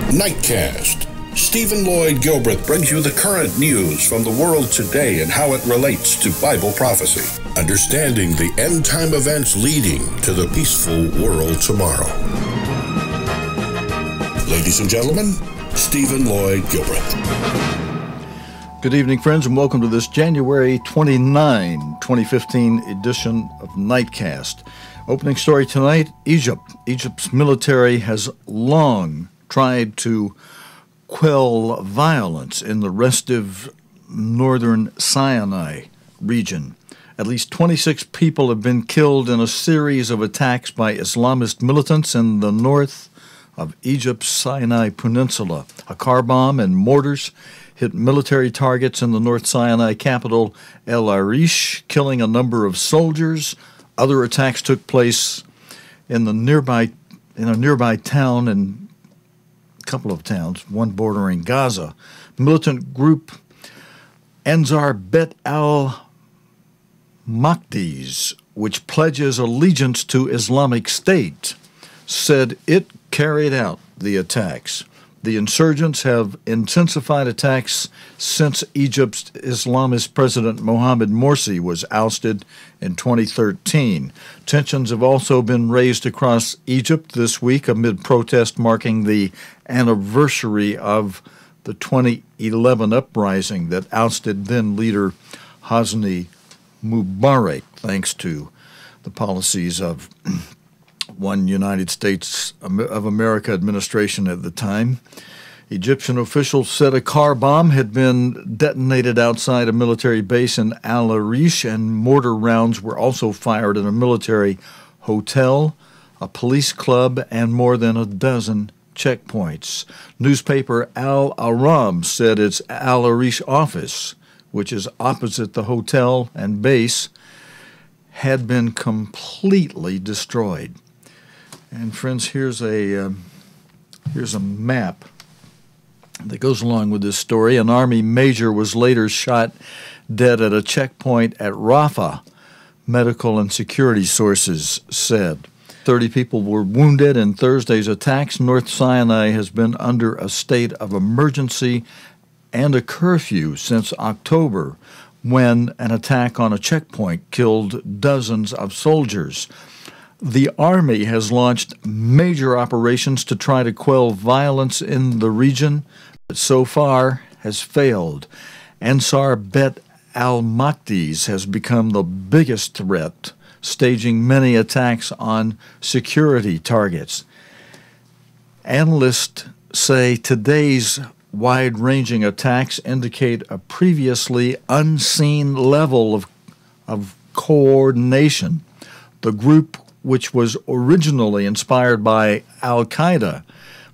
Nightcast. Stephen Lloyd Gilbreth brings you the current news from the world today and how it relates to Bible prophecy. Understanding the end-time events leading to the peaceful world tomorrow. Ladies and gentlemen, Stephen Lloyd Gilbreth. Good evening, friends, and welcome to this January 29, 2015 edition of Nightcast. Opening story tonight, Egypt. Egypt's military has long tried to quell violence in the restive northern Sinai region. At least 26 people have been killed in a series of attacks by Islamist militants in the north of Egypt's Sinai Peninsula. A car bomb and mortars hit military targets in the North Sinai capital El Arish, killing a number of soldiers. Other attacks took place in a nearby town and couple of towns, one bordering Gaza. Militant group Ansar Bet al-Maqdis, which pledges allegiance to Islamic State, said it carried out the attacks. The insurgents have intensified attacks since Egypt's Islamist President Mohamed Morsi was ousted in 2013. Tensions have also been raised across Egypt this week amid protests marking the anniversary of the 2011 uprising that ousted then-leader Hosni Mubarak, thanks to the policies of one United States of America administration at the time. Egyptian officials said a car bomb had been detonated outside a military base in Al Arish, and mortar rounds were also fired at a military hotel, a police club, and more than a dozen checkpoints. Newspaper Al Aram said its Al Arish office, which is opposite the hotel and base, had been completely destroyed. And friends, here's a map that goes along with this story. An Army major was later shot dead at a checkpoint at Rafah, medical and security sources said. 30 people were wounded in Thursday's attacks. North Sinai has been under a state of emergency and a curfew since October, when an attack on a checkpoint killed dozens of soldiers. The Army has launched major operations to try to quell violence in the region, but so far has failed. Ansar Bet al-Maqdis has become the biggest threat, staging many attacks on security targets. Analysts say today's wide-ranging attacks indicate a previously unseen level of coordination. The group, which was originally inspired by al-Qaeda,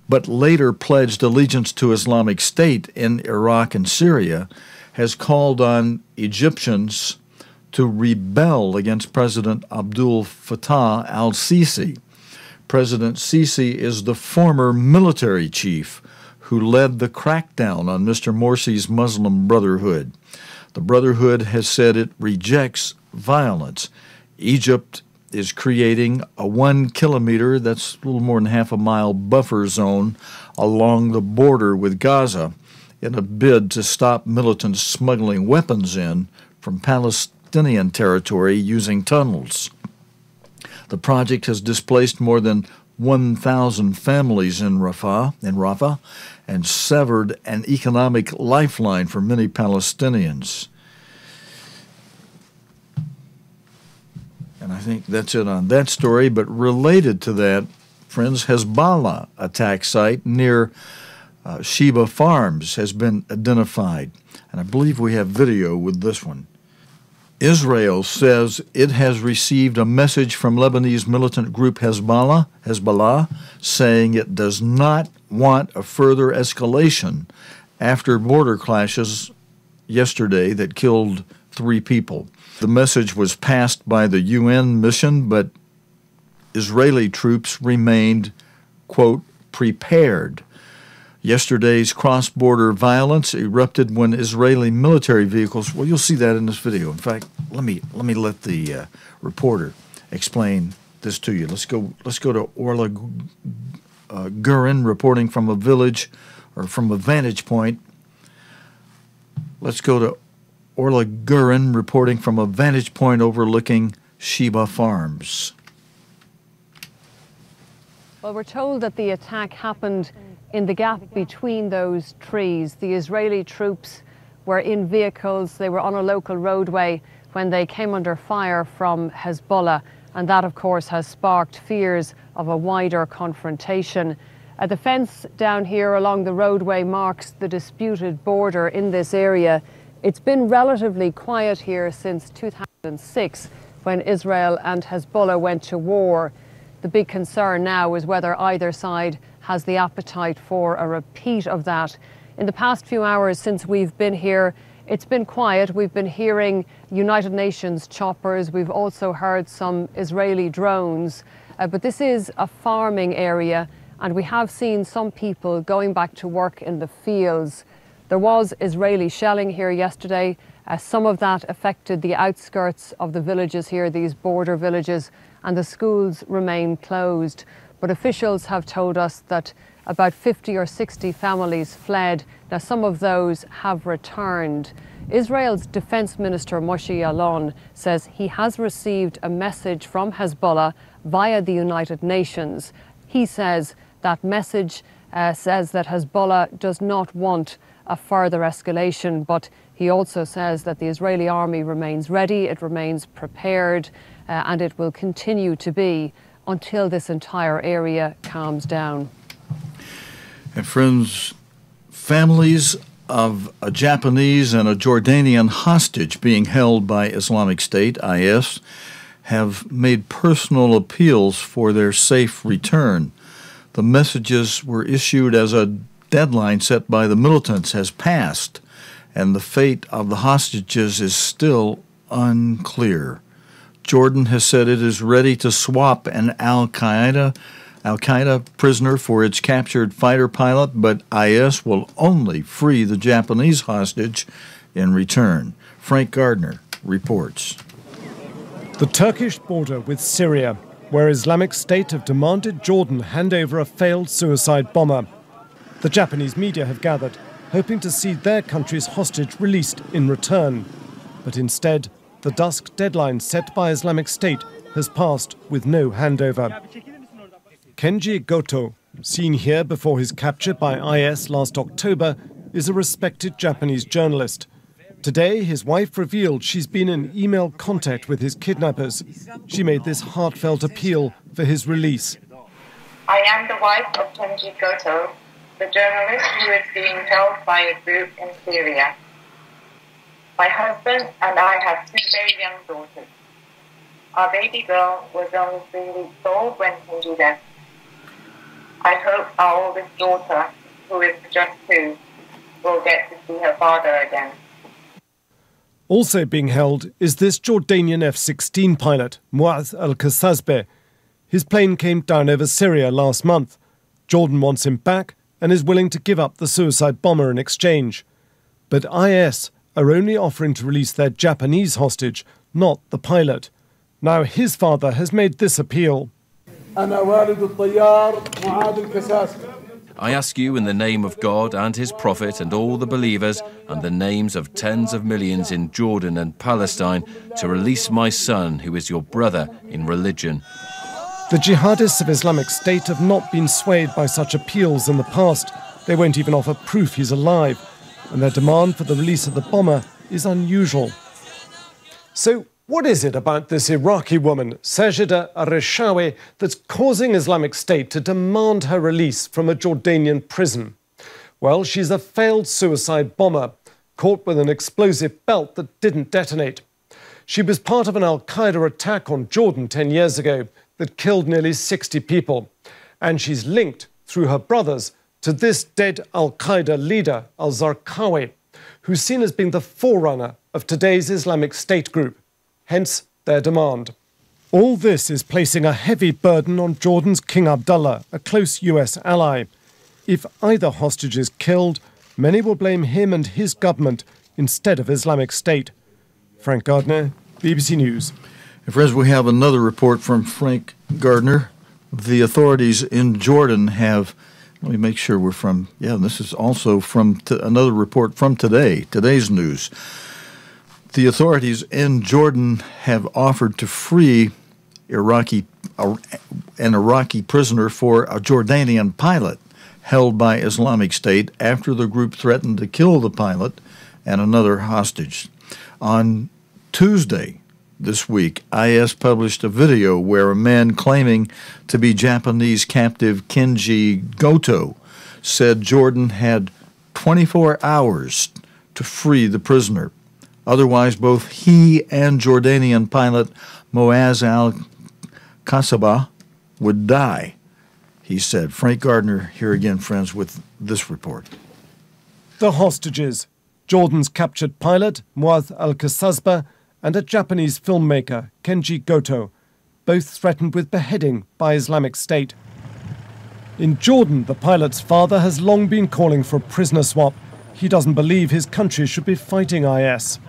but later pledged allegiance to Islamic State in Iraq and Syria, has called on Egyptians to rebel against President Abdel Fattah al-Sisi. President Sisi is the former military chief who led the crackdown on Mr. Morsi's Muslim Brotherhood. The Brotherhood has said it rejects violence. Egypt is creating a 1 kilometer, that's a little more than half a mile, buffer zone along the border with Gaza in a bid to stop militants smuggling weapons in from Palestinian territory using tunnels. The project has displaced more than 1,000 families in Rafah, and severed an economic lifeline for many Palestinians. And I think that's it on that story. But related to that, friends, Hezbollah attack site near Shebaa Farms has been identified. And I believe we have video with this one. Israel says it has received a message from Lebanese militant group Hezbollah, saying it does not want a further escalation after border clashes yesterday that killed 3 people. The message was passed by the UN mission, but Israeli troops remained, quote, prepared. Yesterday's cross-border violence erupted when Israeli military vehicles, well, you'll see that in this video. In fact, let me let the reporter explain this to you. Let's go to Orla Gurin reporting from a village or from a vantage point. Let's go to Orla Gurin reporting from a vantage point overlooking Shebaa Farms. Well, we're told that the attack happened in the gap between those trees. The Israeli troops were in vehicles. They were on a local roadway when they came under fire from Hezbollah. And that, of course, has sparked fears of a wider confrontation. The fence down here along the roadway marks the disputed border in this area. It's been relatively quiet here since 2006, when Israel and Hezbollah went to war. The big concern now is whether either side has the appetite for a repeat of that. In the past few hours since we've been here, it's been quiet. We've been hearing United Nations choppers. We've also heard some Israeli drones. But this is a farming area, and we have seen some people going back to work in the fields. There was Israeli shelling here yesterday. Some of that affected the outskirts of the villages here, these border villages, and the schools remain closed. But officials have told us that about 50 or 60 families fled. Now, some of those have returned. Israel's Defense Minister Moshe Yaalon says he has received a message from Hezbollah via the United Nations. He says that message says that Hezbollah does not want a further escalation, but he also says that the Israeli army remains ready, it remains prepared, and it will continue to be until this entire area calms down. And friends, families of a Japanese and a Jordanian hostage being held by Islamic State, IS, have made personal appeals for their safe return. The messages were issued as a deadline set by the militants has passed, and the fate of the hostages is still unclear. Jordan has said it is ready to swap an Al-Qaeda prisoner for its captured fighter pilot, but IS will only free the Japanese hostage in return. Frank Gardner reports. The Turkish border with Syria, where Islamic State have demanded Jordan hand over a failed suicide bomber. The Japanese media have gathered, hoping to see their country's hostage released in return. But instead, the dusk deadline set by Islamic State has passed with no handover. Kenji Goto, seen here before his capture by IS last October, is a respected Japanese journalist. Today, his wife revealed she's been in email contact with his kidnappers. She made this heartfelt appeal for his release. I am the wife of Kenji Goto, the journalist who is being held by a group in Syria. My husband and I have two very young daughters. Our baby girl was only 3 weeks old when Kenji left. I hope our oldest daughter, who is just 2, will get to see her father again. Also being held is this Jordanian F-16 pilot, Muaz al-Kasazbeh. His plane came down over Syria last month. Jordan wants him back and is willing to give up the suicide bomber in exchange. But IS are only offering to release their Japanese hostage, not the pilot. Now his father has made this appeal. I ask you in the name of God and his prophet and all the believers and the names of tens of millions in Jordan and Palestine to release my son, who is your brother in religion. The jihadists of Islamic State have not been swayed by such appeals in the past. They won't even offer proof he's alive, and their demand for the release of the bomber is unusual. So what is it about this Iraqi woman, Sajida Arishawi, that's causing Islamic State to demand her release from a Jordanian prison? Well, she's a failed suicide bomber, caught with an explosive belt that didn't detonate. She was part of an al-Qaeda attack on Jordan 10 years ago that killed nearly 60 people. And she's linked, through her brothers, to this dead al-Qaeda leader, al-Zarqawi, who's seen as being the forerunner of today's Islamic State group. Hence their demand. All this is placing a heavy burden on Jordan's King Abdullah, a close US ally. If either hostage is killed, many will blame him and his government instead of Islamic State. Frank Gardner, BBC News. And friends, we have another report from Frank Gardner, The authorities in Jordan have, let me make sure we're from, this is also from another report from today's news. The authorities in Jordan have offered to free an Iraqi prisoner for a Jordanian pilot held by Islamic State after the group threatened to kill the pilot and another hostage. On Tuesday this week, IS published a video where a man claiming to be Japanese captive Kenji Goto said Jordan had 24 hours to free the prisoner. Otherwise, both he and Jordanian pilot Moaz al-Kasaba would die, he said. Frank Gardner here again, friends, with this report. The hostages: Jordan's captured pilot, Moaz al-Kasaba, and a Japanese filmmaker, Kenji Goto, both threatened with beheading by Islamic State. In Jordan, the pilot's father has long been calling for a prisoner swap. He doesn't believe his country should be fighting IS.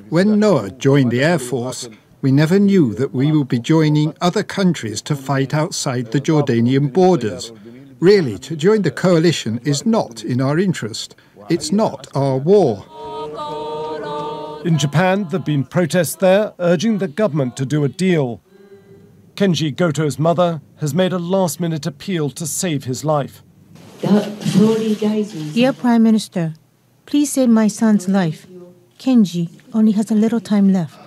When Noah joined the Air Force, we never knew that we would be joining other countries to fight outside the Jordanian borders. Really, to join the coalition is not in our interest. It's not our war. In Japan, there have been protests there urging the government to do a deal. Kenji Goto's mother has made a last-minute appeal to save his life. Dear Prime Minister, please save my son's life. Kenji only has a little time left.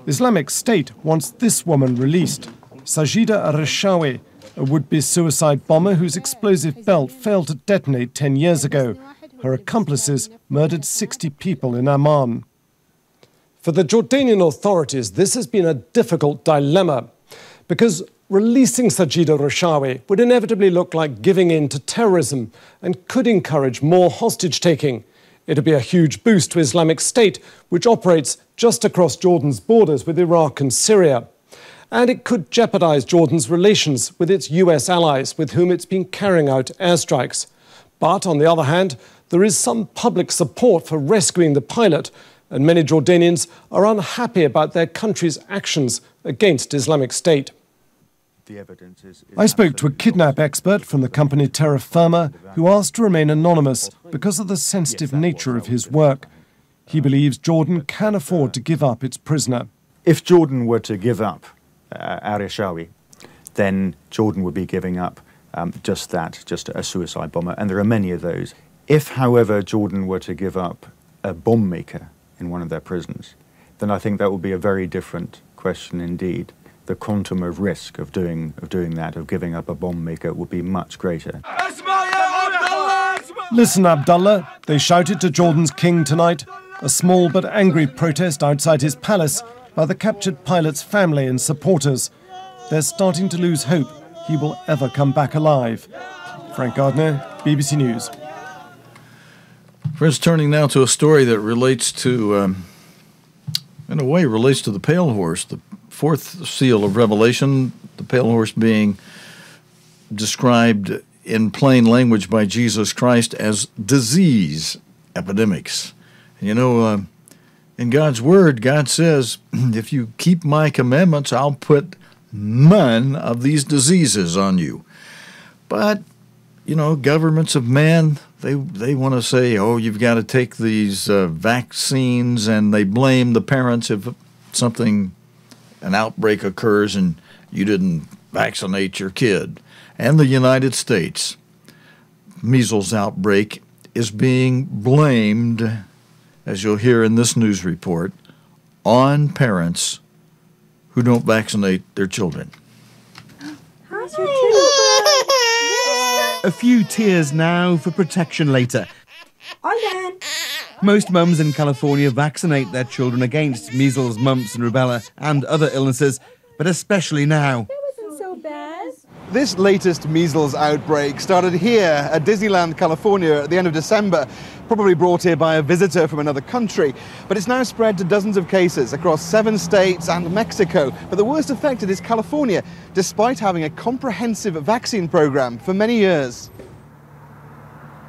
Islamic State wants this woman released, Sajida Arishawi, a would-be suicide bomber whose explosive belt failed to detonate 10 years ago. Her accomplices murdered 60 people in Amman. For the Jordanian authorities, this has been a difficult dilemma, because releasing Sajida Arishawi would inevitably look like giving in to terrorism and could encourage more hostage-taking. It would be a huge boost to Islamic State, which operates just across Jordan's borders with Iraq and Syria. And it could jeopardize Jordan's relations with its US allies, with whom it's been carrying out airstrikes. But on the other hand, there is some public support for rescuing the pilot, and many Jordanians are unhappy about their country's actions against Islamic State. I spoke to a kidnap expert from the company Terra Firma who asked to remain anonymous because of the sensitive nature of his work. He believes Jordan can afford to give up its prisoner. If Jordan were to give up Arishawi, then Jordan would be giving up just a suicide bomber, and there are many of those. If, however, Jordan were to give up a bomb maker in one of their prisons, then I think that would be a very different question indeed. The quantum of risk of doing that, of giving up a bomb maker, would be much greater. Listen, Abdullah, they shouted to Jordan's king tonight, a small but angry protest outside his palace by the captured pilot's family and supporters. They're starting to lose hope he will ever come back alive. Frank Gardner, BBC News. Friends, turning now to a story that relates to, in a way, relates to the pale horse, the fourth seal of Revelation, the pale horse being described in plain language by Jesus Christ as disease epidemics. And you know, in God's Word, God says, if you keep my commandments, I'll put none of these diseases on you. But, you know, governments of man, they want to say, oh, you've got to take these vaccines, and they blame the parents if an outbreak occurs and you didn't vaccinate your kid. And the United States, measles outbreak is being blamed, as you'll hear in this news report, on parents who don't vaccinate their children. A few tears now for protection later. Most mums in California vaccinate their children against measles, mumps and rubella and other illnesses, but especially now. That wasn't so bad. This latest measles outbreak started here at Disneyland, California at the end of December, probably brought here by a visitor from another country. But it's now spread to dozens of cases across 7 states and Mexico. But the worst affected is California, despite having a comprehensive vaccine program for many years.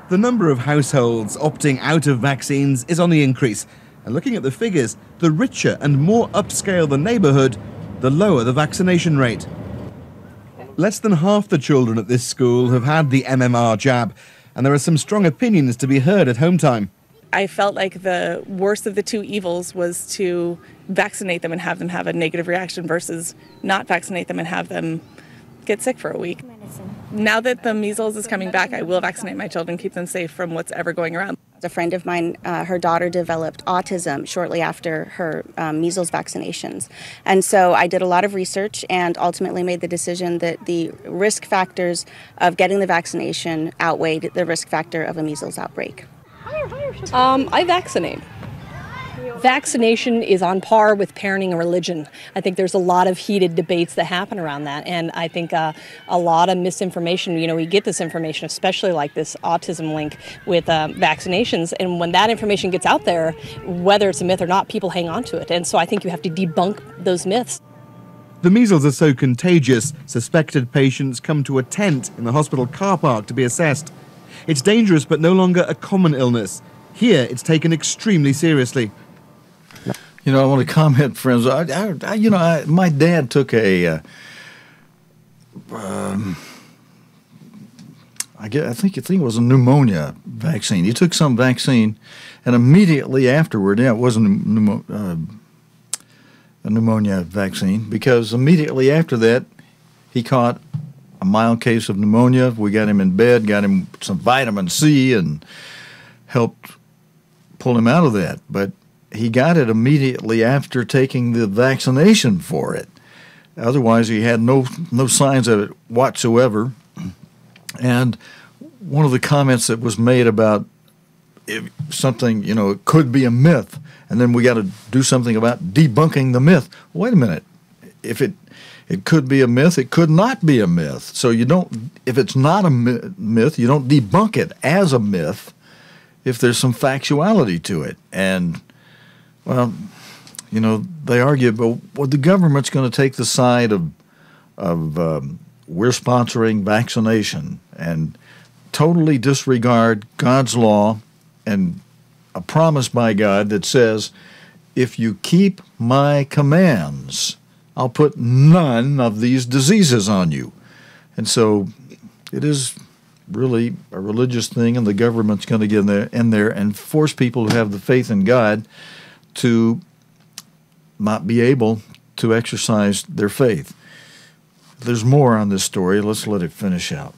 The number of households opting out of vaccines is on the increase. And looking at the figures, the richer and more upscale the neighbourhood, the lower the vaccination rate. Less than half the children at this school have had the MMR jab, and there are some strong opinions to be heard at home time. I felt like the worst of the two evils was to vaccinate them and have them have a negative reaction versus not vaccinate them and have them get sick for a week. Now that the measles is coming back, I will vaccinate my children, keep them safe from what's ever going around. A friend of mine, her daughter developed autism shortly after her measles vaccinations. And so I did a lot of research and ultimately made the decision that the risk factors of getting the vaccination outweighed the risk factor of a measles outbreak. I vaccinate. Vaccination is on par with parenting and religion. I think there's a lot of heated debates that happen around that, and I think a lot of misinformation. You know, we get this information, especially like this autism link with vaccinations, and when that information gets out there, whether it's a myth or not, people hang on to it, and so I think you have to debunk those myths. The measles are so contagious, suspected patients come to a tent in the hospital car park to be assessed. It's dangerous but no longer a common illness. Here, it's taken extremely seriously. You know, I want to comment, friends. My dad took I think it was a pneumonia vaccine. He took some vaccine, and immediately afterward, it wasn't a pneumonia vaccine, because immediately after that, he caught a mild case of pneumonia. We got him in bed, got him some vitamin C, and helped pull him out of that. But he got it immediately after taking the vaccination for it. Otherwise, he had no signs of it whatsoever. And one of the comments that was made about something, it could be a myth, and then we got to do something about debunking the myth. Wait a minute. If it could be a myth, it could not be a myth. So if it's not a myth, you don't debunk it as a myth if there's some factuality to it. And well, they argue, but the government's going to take the side of we're sponsoring vaccination and totally disregard God's law and a promise by God that says, if you keep my commands, I'll put none of these diseases on you. And so it is really a religious thing, and the government's going to get in there and force people who have the faith in God to not be able to exercise their faith. There's more on this story. Let's let it finish out.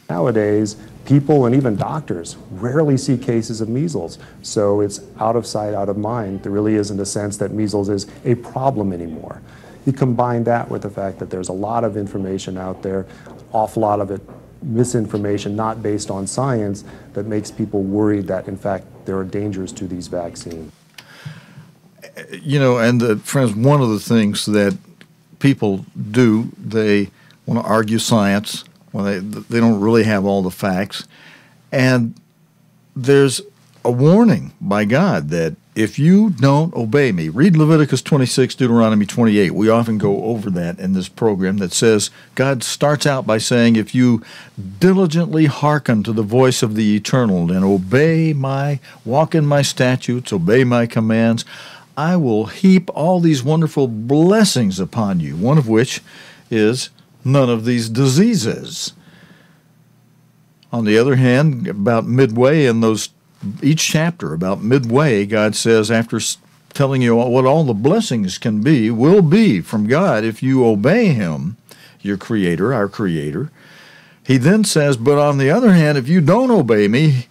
Nowadays, people and even doctors rarely see cases of measles, so it's out of sight, out of mind. There really isn't a sense that measles is a problem anymore. You combine that with the fact that there's a lot of information out there, awful lot of it misinformation, not based on science, that makes people worried that, in fact, there are dangers to these vaccines. And friends, one of the things that people do, they want to argue science when they don't really have all the facts. And there's a warning by God that if you don't obey me, read Leviticus 26, Deuteronomy 28. We often go over that in this program that says, God starts out by saying, if you diligently hearken to the voice of the Eternal and walk in my statutes, obey my commands, I will heap all these wonderful blessings upon you, one of which is none of these diseases. On the other hand, about midway in each chapter, about midway, God says, after telling you what all the blessings will be from God if you obey Him, your Creator, our Creator, He then says, but on the other hand, if you don't obey me,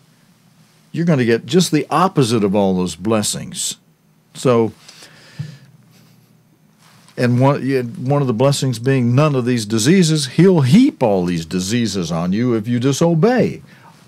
you're going to get just the opposite of all those blessings. So, and one of the blessings being none of these diseases, He'll heap all these diseases on you if you disobey,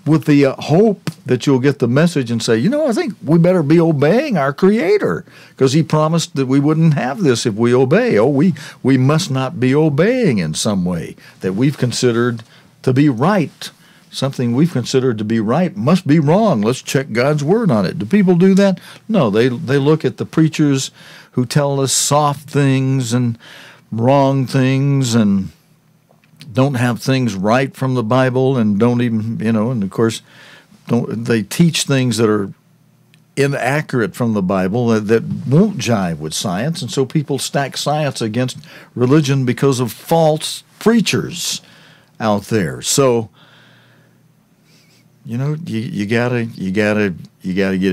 with the hope that you'll get the message and say, I think we better be obeying our Creator, because He promised that we wouldn't have this if we obey. We must not be obeying in some way that we've considered to be right. Something we've considered to be right must be wrong. Let's check God's word on it. Do people do that? No, they look at the preachers who tell us soft things and wrong things and don't have things right from the Bible and don't even, and of course, they teach things that are inaccurate from the Bible that won't jive with science, and so people stack science against religion because of false preachers out there. So, you know, you gotta get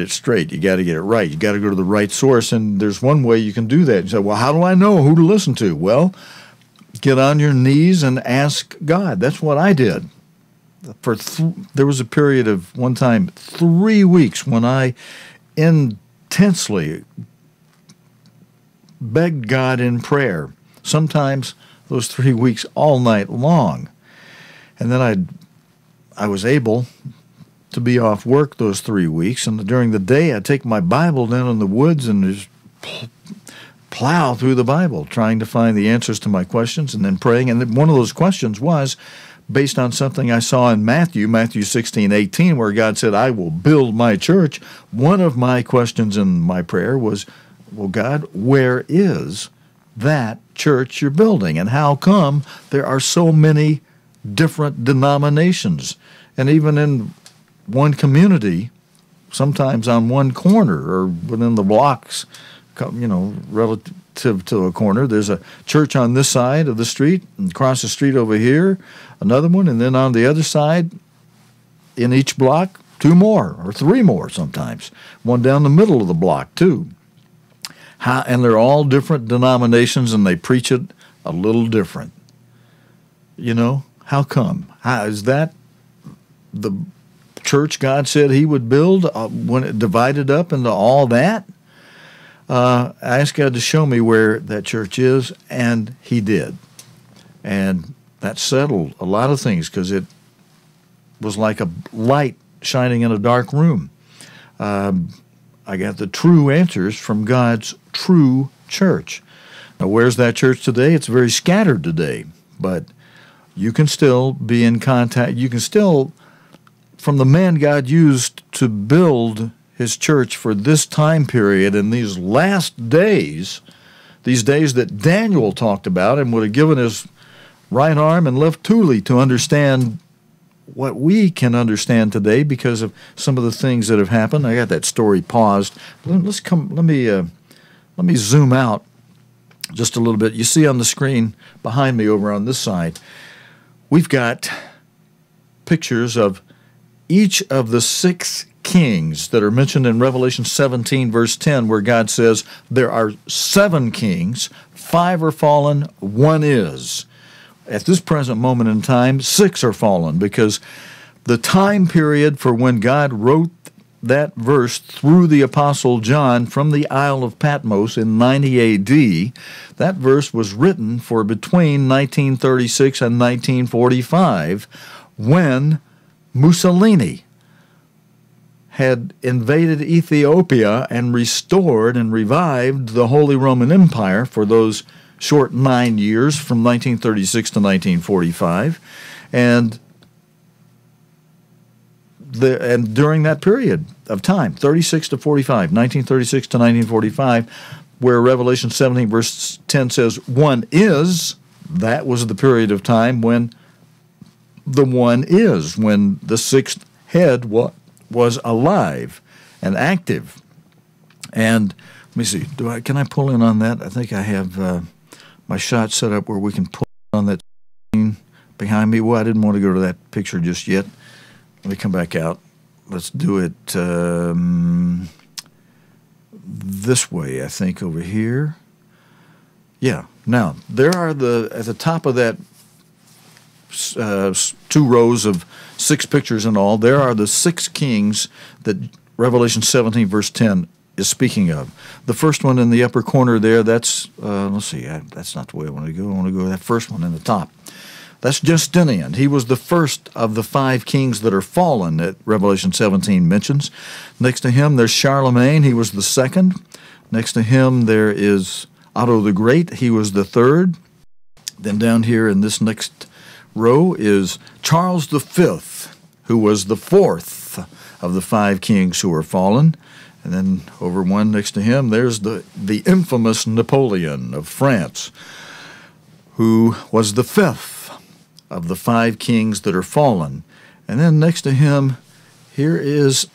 it straight. You gotta get it right. You gotta go to the right source, and there's one way you can do that. You say, well, how do I know who to listen to? Well, get on your knees and ask God. That's what I did. There was a period of one time 3 weeks when I intensely begged God in prayer. Sometimes those 3 weeks all night long. And then I was able to be off work those 3 weeks, and during the day I'd take my Bible down in the woods and just plow through the Bible, trying to find the answers to my questions and then praying. And one of those questions was based on something I saw in Matthew 16:18, where God said, I will build my church. One of my questions in my prayer was, well, God, where is that church you're building? And how come there are so many different denominations? And even in one community, sometimes on one corner or within the blocks, you know, relative to a corner, there's a church on this side of the street, and across the street over here, another one, and then on the other side, in each block, 2 more or 3 more sometimes. One down the middle of the block, too. And they're all different denominations, and they preach it a little different. You know, how come? How is that the church God said he would build when it divided up into all that? I asked God to show me where that church is, and he did. And that settled a lot of things, because it was like a light shining in a dark room. I got the true answers from God's true church. Now, where's that church today? It's very scattered today, but you can still be in contact. You can still, from the man God used to build his church for this time period in these last days, these days that Daniel talked about and would have given his right arm and left tule to understand what we can understand today because of some of the things that have happened. I got that story paused. Let me zoom out just a little bit. You see on the screen behind me over on this side, we've got pictures of each of the 6 kings that are mentioned in Revelation 17, verse 10, where God says there are 7 kings, 5 are fallen, 1 is. At this present moment in time, 6 are fallen, because the time period for when God wrote that verse through the Apostle John from the Isle of Patmos in 90 A.D., that verse was written for between 1936 and 1945, when Mussolini had invaded Ethiopia and restored and revived the Holy Roman Empire for those short 9 years from 1936 to 1945. And during that period of time, 36 to 45, 1936 to 1945, where Revelation 17 verse 10 says, 1 is, that was the period of time when the 1 is, when the 6th head was alive and active. And let me see, can I pull in on that? I think I have my shot set up where we can pull on that screen behind me. Well, I didn't want to go to that picture just yet. Let me come back out. Let's do it this way, I think, over here. Yeah. Now, there are at the top of that 2 rows of 6 pictures in all, there are the 6 kings that Revelation 17 verse 10 is speaking of. The first one in the upper corner there, that's, let's see, that's not the way I want to go. I want to go to that first one in the top. That's Justinian. He was the first of the 5 kings that are fallen that Revelation 17 mentions. Next to him, there's Charlemagne. He was the second. Next to him, there is Otto the Great. He was the third. Then down here in this next row is Charles V, who was the 4th of the 5 kings who were fallen. And then over one next to him, there's the infamous Napoleon of France, who was the 5th of the 5 kings that are fallen. And then next to him, here is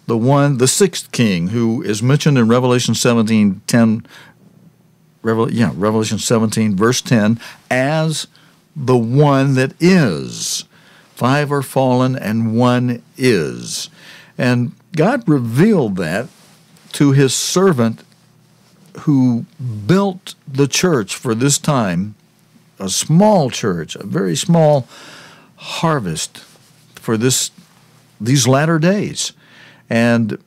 the sixth king, who is mentioned in Revelation 17:10. Revelation 17, verse 10, as the one that is. 5 are fallen and 1 is. And God revealed that to his servant who built the church for this time, a small church, a very small harvest for these latter days. And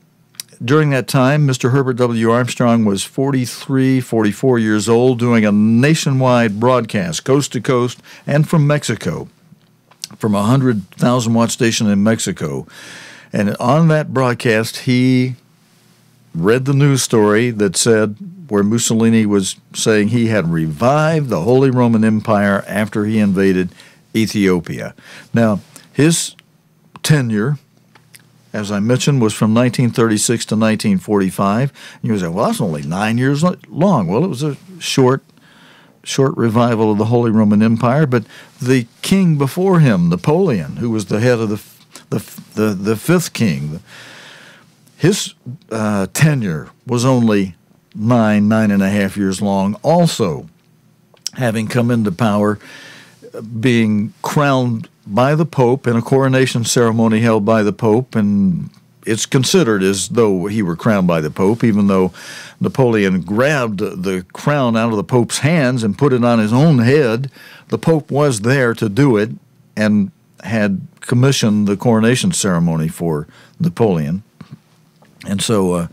during that time, Mr. Herbert W. Armstrong was 43, 44 years old, doing a nationwide broadcast, coast to coast, and from Mexico, from a 100,000-watt station in Mexico. And on that broadcast, he read the news story that said, where Mussolini was saying he had revived the Holy Roman Empire after he invaded Ethiopia. Now, his tenure, as I mentioned, was from 1936 to 1945. You would say, well, that's only 9 years long. Well, it was a short revival of the Holy Roman Empire, but the king before him, Napoleon, who was the head of the fifth king, his tenure was only 9.5 years long, also having come into power, being crowned by the Pope in a coronation ceremony held by the Pope, and it's considered as though he were crowned by the Pope, even though Napoleon grabbed the crown out of the Pope's hands and put it on his own head. The Pope was there to do it and had commissioned the coronation ceremony for Napoleon. And so,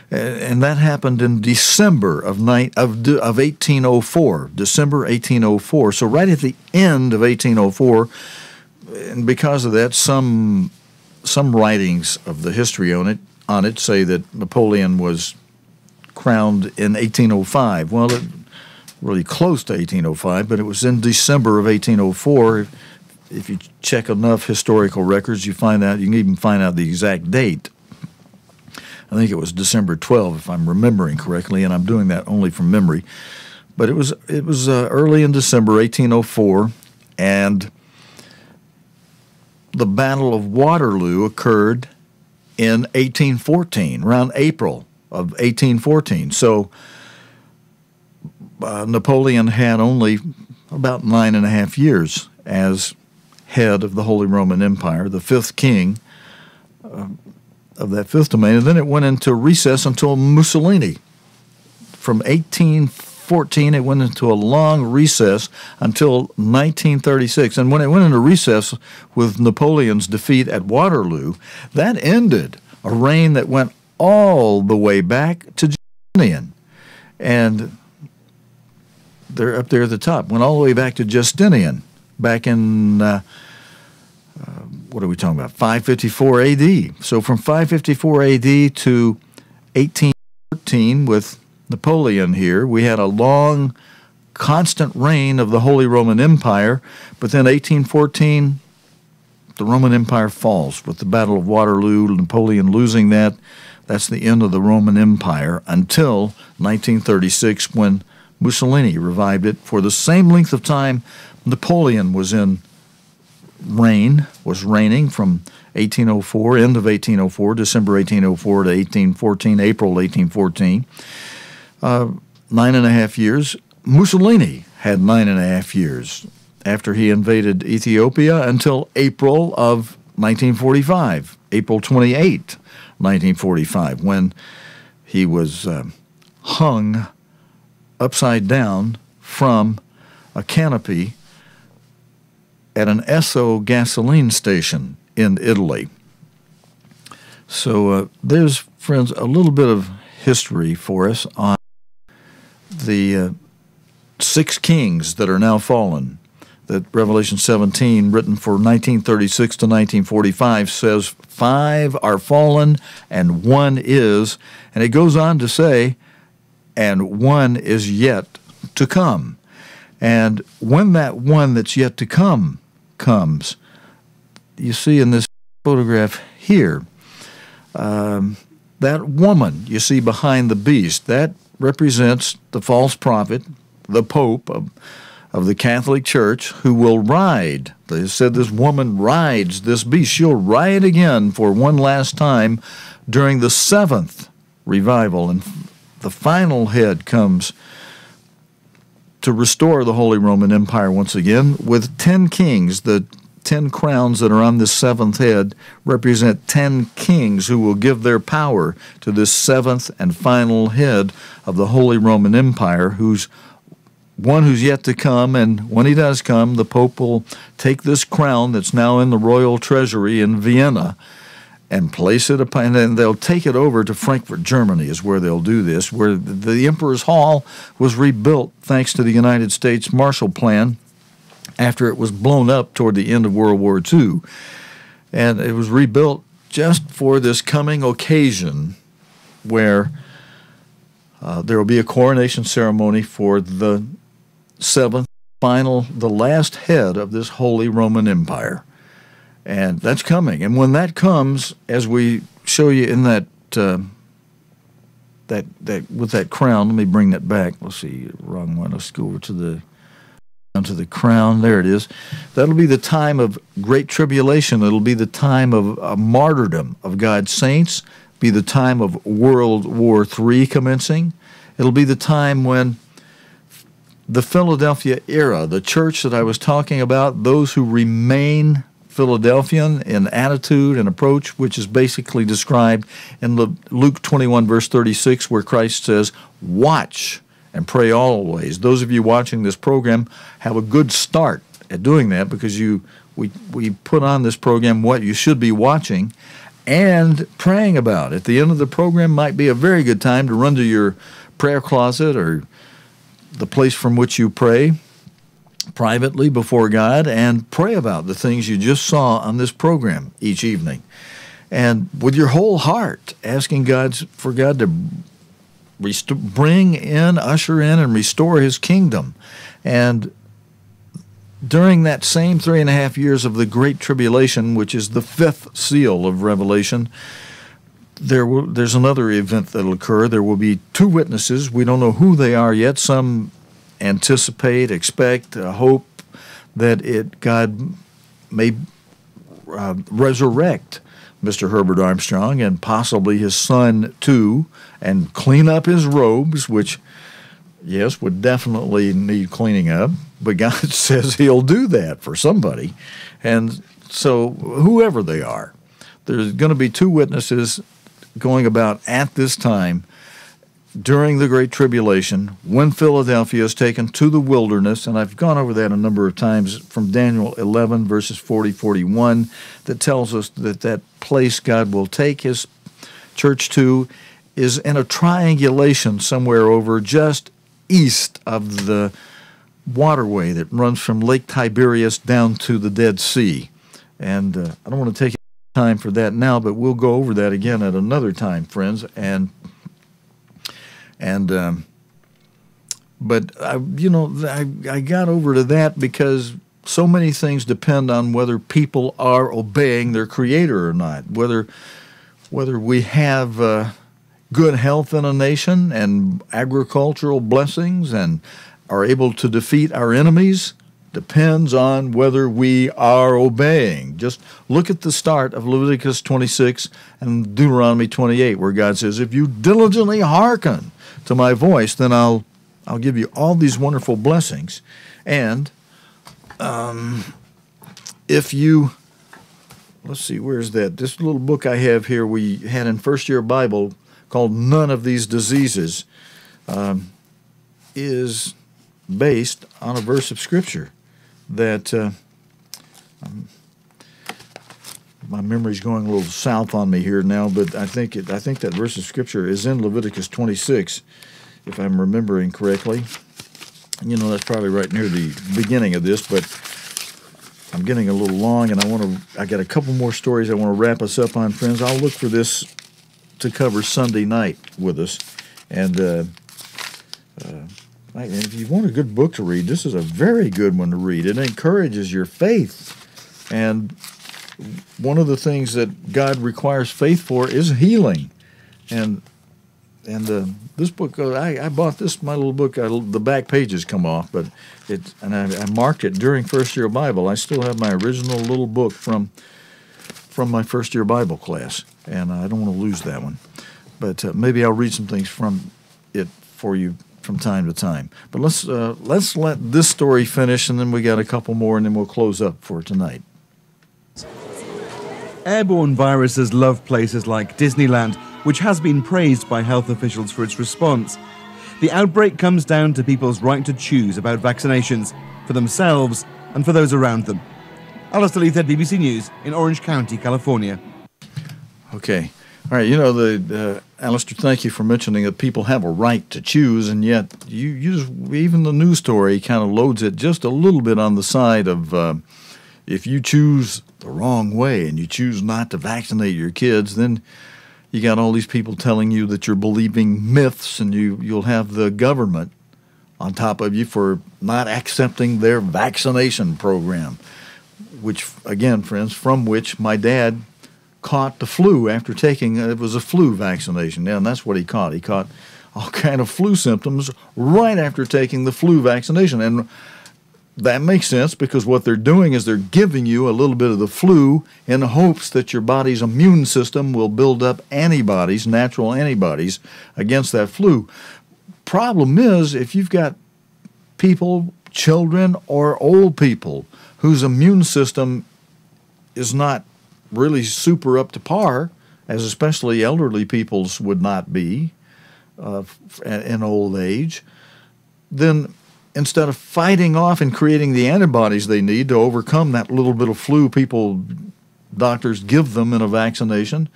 and that happened in December of 1804, December 1804. So right at the end of 1804, and because of that, some writings of the history on it say that Napoleon was crowned in 1805. Well, really close to 1805, but it was in December of 1804. If you check enough historical records, you can even find out the exact date. I think it was December 12, if I'm remembering correctly, and I'm doing that only from memory. But it was early in December 1804, and the Battle of Waterloo occurred in 1814, around April of 1814. So Napoleon had only about 9.5 years as head of the Holy Roman Empire, the fifth king of that fifth domain, and then it went into recess until Mussolini. From 1814, it went into a long recess until 1936. And when it went into recess with Napoleon's defeat at Waterloo, that ended a reign that went all the way back to Justinian. And they're up there at the top, went all the way back to Justinian, back in, what are we talking about, 554 A.D. So from 554 A.D. to 1814 with Napoleon here, we had a long, constant reign of the Holy Roman Empire, but then 1814, the Roman Empire falls with the Battle of Waterloo, Napoleon losing that. That's the end of the Roman Empire until 1936 when Mussolini revived it. For the same length of time Napoleon was reigning from 1804, end of 1804, December 1804 to 1814, April 1814. 9.5 years. Mussolini had 9.5 years after he invaded Ethiopia until April of 1945, April 28, 1945, when he was hung upside down from a canopy at an Esso gasoline station in Italy. So there's, friends, a little bit of history for us on the 6 kings that are now fallen. That Revelation 17, written for 1936 to 1945, says 5 are fallen and 1 is. And it goes on to say, and 1 is yet to come. And when that one that's yet to come comes, you see in this photograph here, that woman you see behind the beast, that represents the false prophet, the Pope of the Catholic Church, who will ride. They said this woman rides this beast. She'll ride again for one last time during the 7th revival. And the final head comes to restore the Holy Roman Empire once again with 10 kings. The 10 crowns that are on this 7th head represent 10 kings who will give their power to this 7th and final head of the Holy Roman Empire, who's yet to come. And when he does come, the Pope will take this crown that's now in the royal treasury in Vienna and place it upon, and then they'll take it over to Frankfurt, Germany, is where they'll do this, where the Emperor's Hall was rebuilt thanks to the United States Marshall Plan after it was blown up toward the end of World War II. And it was rebuilt just for this coming occasion where there will be a coronation ceremony for the 7th, final, the last head of this Holy Roman Empire. And that's coming. And when that comes, as we show you in that with that crown, let me bring that back. Let's see, wrong one. Let's go over to the crown. There it is. That'll be the time of great tribulation. It'll be the time of martyrdom of God's saints. Be the time of World War III commencing. It'll be the time when the Philadelphia era, the church that I was talking about, those who remain Philadelphian in attitude and approach, which is basically described in Luke 21, verse 36, where Christ says, watch and pray always. Those of you watching this program have a good start at doing that, because we put on this program what you should be watching and praying about. At the end of the program might be a very good time to run to your prayer closet or the place from which you pray privately before God and pray about the things you just saw on this program each evening. And with your whole heart, asking for God to bring in, usher in, and restore His kingdom. And during that same 3.5 years of the Great Tribulation, which is the 5th seal of Revelation, there's another event that will occur. There will be 2 witnesses. We don't know who they are yet. Some anticipate, expect, hope that God may resurrect Mr. Herbert Armstrong and possibly his son too, and clean up his robes, which, yes, would definitely need cleaning up. But God says He'll do that for somebody. And so whoever they are, there's going to be 2 witnesses going about at this time during the Great Tribulation, when Philadelphia is taken to the wilderness. And I've gone over that a number of times from Daniel 11, verses 40-41, that tells us that that place God will take His church to is in a triangulation somewhere over just east of the waterway that runs from Lake Tiberias down to the Dead Sea. And I don't want to take time for that now, but we'll go over that again at another time, friends. But I got over to that because so many things depend on whether people are obeying their Creator or not. Whether we have good health in a nation and agricultural blessings and are able to defeat our enemies depends on whether we are obeying. Just look at the start of Leviticus 26 and Deuteronomy 28, where God says, if you diligently hearken to my voice, then I'll give you all these wonderful blessings. And if you, let's see, where's that? This little book I have here we had in first year Bible called None of These Diseases is based on a verse of Scripture that my memory's going a little south on me here now, but I think that verse of Scripture is in Leviticus 26, if I'm remembering correctly. That's probably right near the beginning of this, but I'm getting a little long, and I got a couple more stories I want to wrap us up on, friends. I'll look for this to cover Sunday night with us, and if you want a good book to read, this is a very good one to read. It encourages your faith, and one of the things that God requires faith for is healing. And this book, I bought this, my little book. The back pages come off, but I marked it during first year Bible. I still have my original little book from from my first-year Bible class, and I don't want to lose that one. But maybe I'll read some things from it for you from time to time. But let's let this story finish, and then we got a couple more, and then we'll close up for tonight. Airborne viruses love places like Disneyland, which has been praised by health officials for its response. The outbreak comes down to people's right to choose about vaccinations, for themselves and for those around them. Alistair Leith, BBC News in Orange County, California. Okay. All right, you know, Alistair, thank you for mentioning that people have a right to choose, and yet even the news story kind of loads it just a little bit on the side of if you choose the wrong way and you choose not to vaccinate your kids, then you got all these people telling you that you're believing myths, and you'll have the government on top of you for not accepting their vaccination program, which, again, friends, from which my dad caught the flu after taking, it was a flu vaccination. Yeah, and that's what he caught. He caught all kind of flu symptoms right after taking the flu vaccination. And that makes sense, because what they're doing is they're giving you a little bit of the flu in the hopes that your body's immune system will build up antibodies, natural antibodies, against that flu. Problem is, if you've got people, children or old people, whose immune system is not really super up to par, as especially elderly people's would not be in old age, then instead of fighting off and creating the antibodies they need to overcome that little bit of flu doctors give them in a vaccination,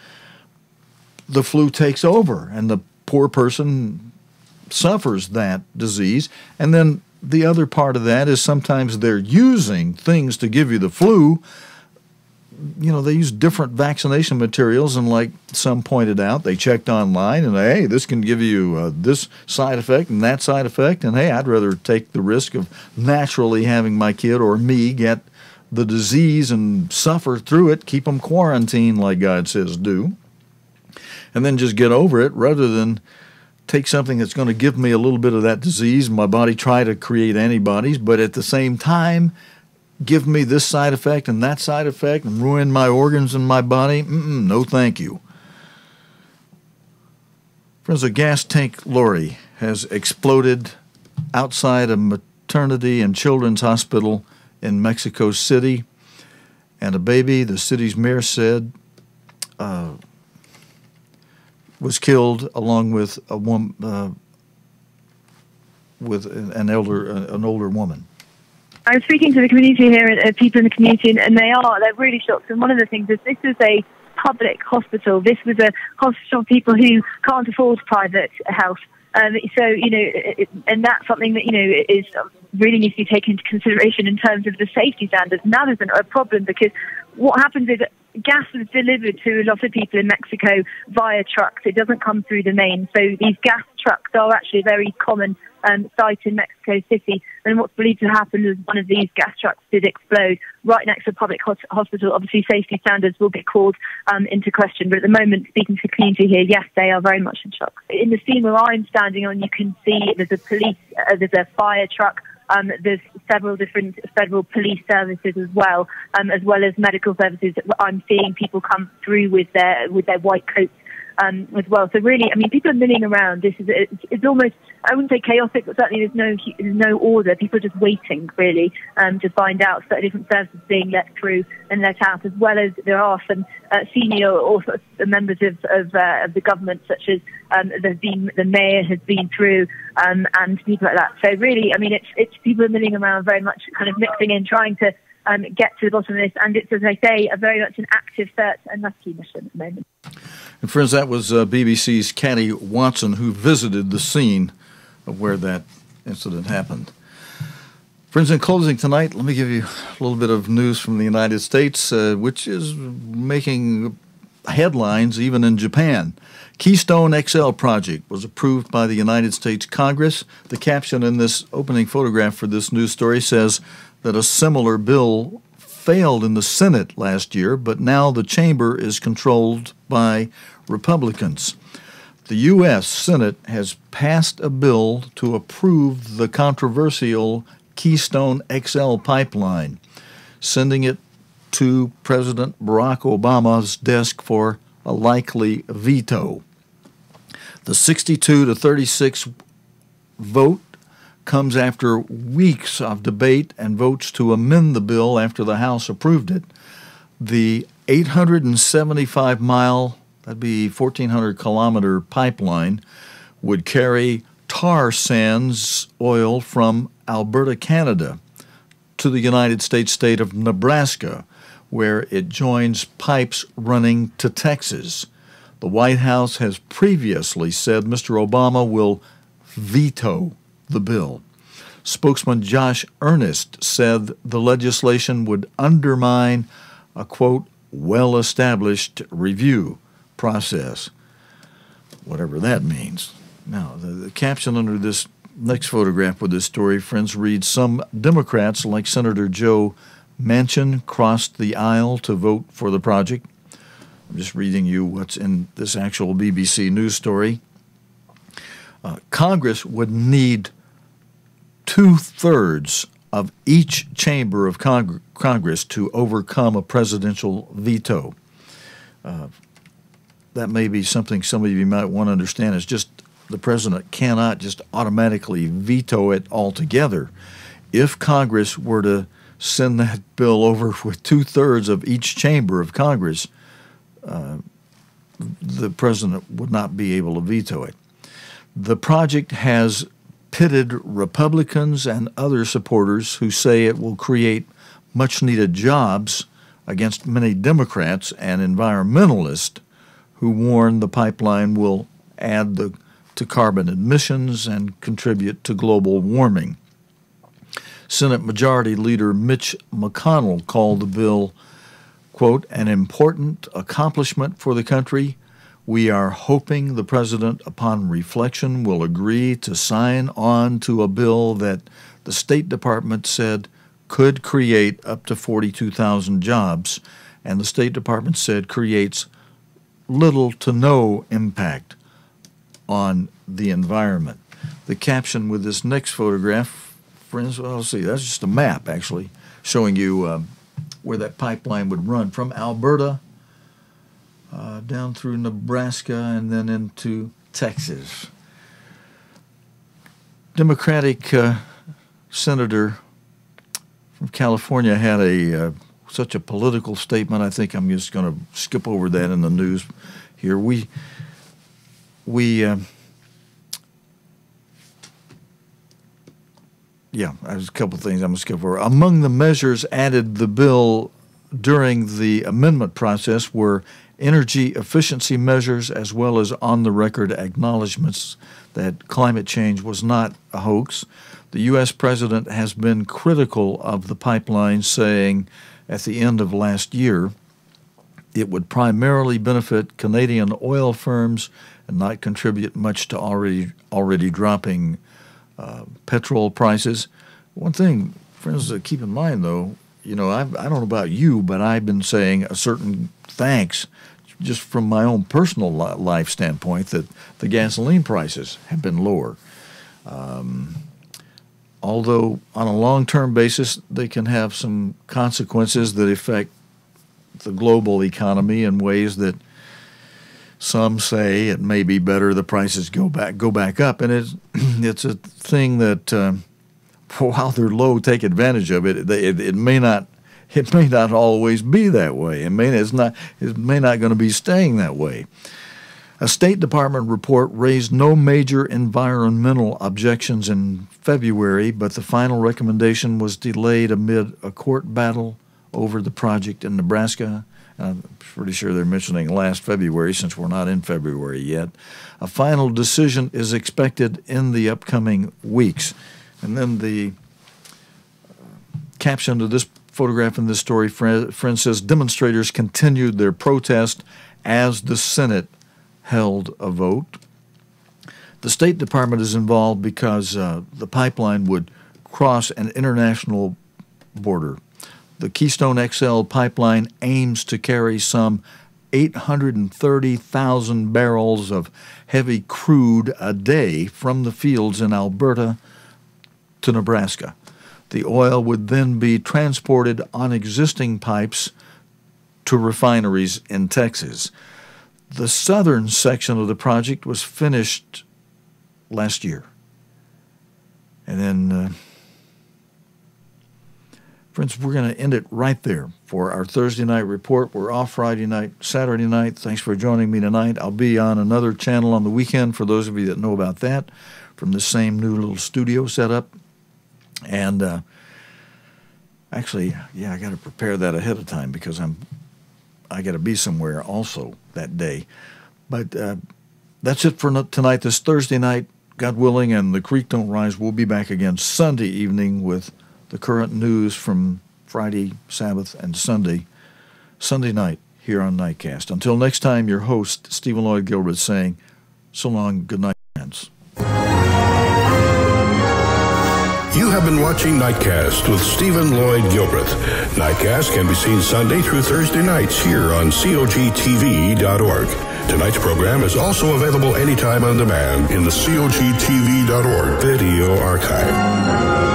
the flu takes over and the poor person suffers that disease. And then the other part of that is sometimes they're using things to give you the flu. You know, they use different vaccination materials, and like some pointed out, they checked online and, hey, this can give you this side effect and that side effect, and hey, I'd rather take the risk of naturally having my kid or me get the disease and suffer through it, keep them quarantined like God says do, and then just get over it, rather than take something that's going to give me a little bit of that disease, my body try to create antibodies, but at the same time give me this side effect and that side effect and ruin my organs and my body. No thank you. Friends, a gas tank lorry has exploded outside a maternity and children's hospital in Mexico City, and a baby, the city's mayor said, was killed along with a woman, with an older woman. I'm speaking to the community here, people in the community, and they're really shocked. And one of the things is this is a public hospital. This was a hospital for people who can't afford private health. So, you know, and that's something that, you know, is really needs to be taken into consideration in terms of the safety standards. Now there's a problem, because what happens is gas is delivered to a lot of people in Mexico via trucks. It doesn't come through the main. So these gas trucks are actually a very common site in Mexico City. And what's believed to happen is one of these gas trucks did explode right next to a public hospital. Obviously, safety standards will be called into question. But at the moment, speaking to the community here, yes, they are very much in shock. In the scene where I'm standing on, you can see there's a fire truck. There's several different federal police services as well as medical services. I'm seeing people come through with their white coats as well. So really, I mean, people are milling around. It's almost, I wouldn't say chaotic, but certainly there's no order. People are just waiting, really, to find out. So different services being let through and let out, as well as there are some senior or members of the government, such as the mayor has been through, and people like that. So really, I mean, it's people are milling around, very much kind of mixing in, trying to get to the bottom of this. And it's, as I say, a very much an active search and rescue mission at the moment. And friends, that was BBC's Catty Watson, who visited the scene of where that incident happened. Friends, in closing tonight, let me give you a little bit of news from the United States, which is making headlines even in Japan. Keystone XL project was approved by the United States Congress. The caption in this opening photograph for this news story says that a similar bill failed in the Senate last year, but now the chamber is controlled by Republicans. The U.S. Senate has passed a bill to approve the controversial Keystone XL Pipeline, sending it to President Barack Obama's desk for a likely veto. The 62 to 36 vote comes after weeks of debate and votes to amend the bill after the House approved it. The 875-mile, that'd be 1,400-kilometer pipeline, would carry tar sands oil from Alberta, Canada, to the United States state of Nebraska, where it joins pipes running to Texas. The White House has previously said Mr. Obama will veto the bill. Spokesman Josh Earnest said the legislation would undermine a, quote, well-established review process, whatever that means. Now, the caption under this next photograph with this story, friends, reads, some Democrats, like Senator Joe Manchin, crossed the aisle to vote for the project. I'm just reading you what's in this actual BBC News story. Congress would need 2/3 of each chamber of Congress to overcome a presidential veto. That may be something some of you might want to understand. It's just the president cannot just automatically veto it altogether. If Congress were to send that bill over with 2/3 of each chamber of Congress, the president would not be able to veto it. The project has pitted Republicans and other supporters who say it will create much-needed jobs against many Democrats and environmentalists who warn the pipeline will add to carbon emissions and contribute to global warming. Senate Majority Leader Mitch McConnell called the bill, quote, an important accomplishment for the country. We are hoping the president, upon reflection, will agree to sign on to a bill that the State Department said could create up to 42,000 jobs, and the State Department said creates little to no impact on the environment. The caption with this next photograph, friends, well, let's see, that's just a map, actually, showing you where that pipeline would run from Alberta down through Nebraska and then into Texas. Democratic senator from California had such a political statement. I think I'm just going to skip over that in the news here. There's a couple of things I'm going to skip over. Among the measures added the bill during the amendment process were energy efficiency measures as well as on-the-record acknowledgments that climate change was not a hoax. The U.S. president has been critical of the pipeline, saying at the end of last year it would primarily benefit Canadian oil firms and not contribute much to already dropping petrol prices. One thing, friends, to keep in mind, though, I don't know about you, but I've been saying a certain thanks just from my own personal life standpoint that the gasoline prices have been lower. Although on a long-term basis they can have some consequences that affect the global economy in ways that some say it may be better the prices go back up, and it's a thing that while they're low, take advantage of it. It may not always be that way. It may not going to be staying that way. A State Department report raised no major environmental objections in February, but the final recommendation was delayed amid a court battle over the project in Nebraska. I'm pretty sure they're mentioning last February since we're not in February yet. A final decision is expected in the upcoming weeks. And then the caption to this photograph in this story, friend says, demonstrators continued their protest as the Senate held a vote. The State Department is involved because the pipeline would cross an international border. The Keystone XL Pipeline aims to carry some 830,000 barrels of heavy crude a day from the fields in Alberta to Nebraska. The oil would then be transported on existing pipes to refineries in Texas. The southern section of the project was finished last year. And then, friends, we're going to end it right there for our Thursday night report. We're off Friday night, Saturday night. Thanks for joining me tonight. I'll be on another channel on the weekend for those of you that know about that, from the same new little studio setup. And actually, yeah, I got to prepare that ahead of time because I got to be somewhere also that day. But that's it for tonight, this Thursday night. God willing, and the creek don't rise. We'll be back again Sunday evening with the current news from Friday, Sabbath, and Sunday night here on Nightcast. Until next time, your host, Stephen Lloyd Gilbert, saying so long, good night, friends. You have been watching Nightcast with Stephen Lloyd Gilbreth. Nightcast can be seen Sunday through Thursday nights here on cogtv.org. Tonight's program is also available anytime on demand in the cogtv.org video archive.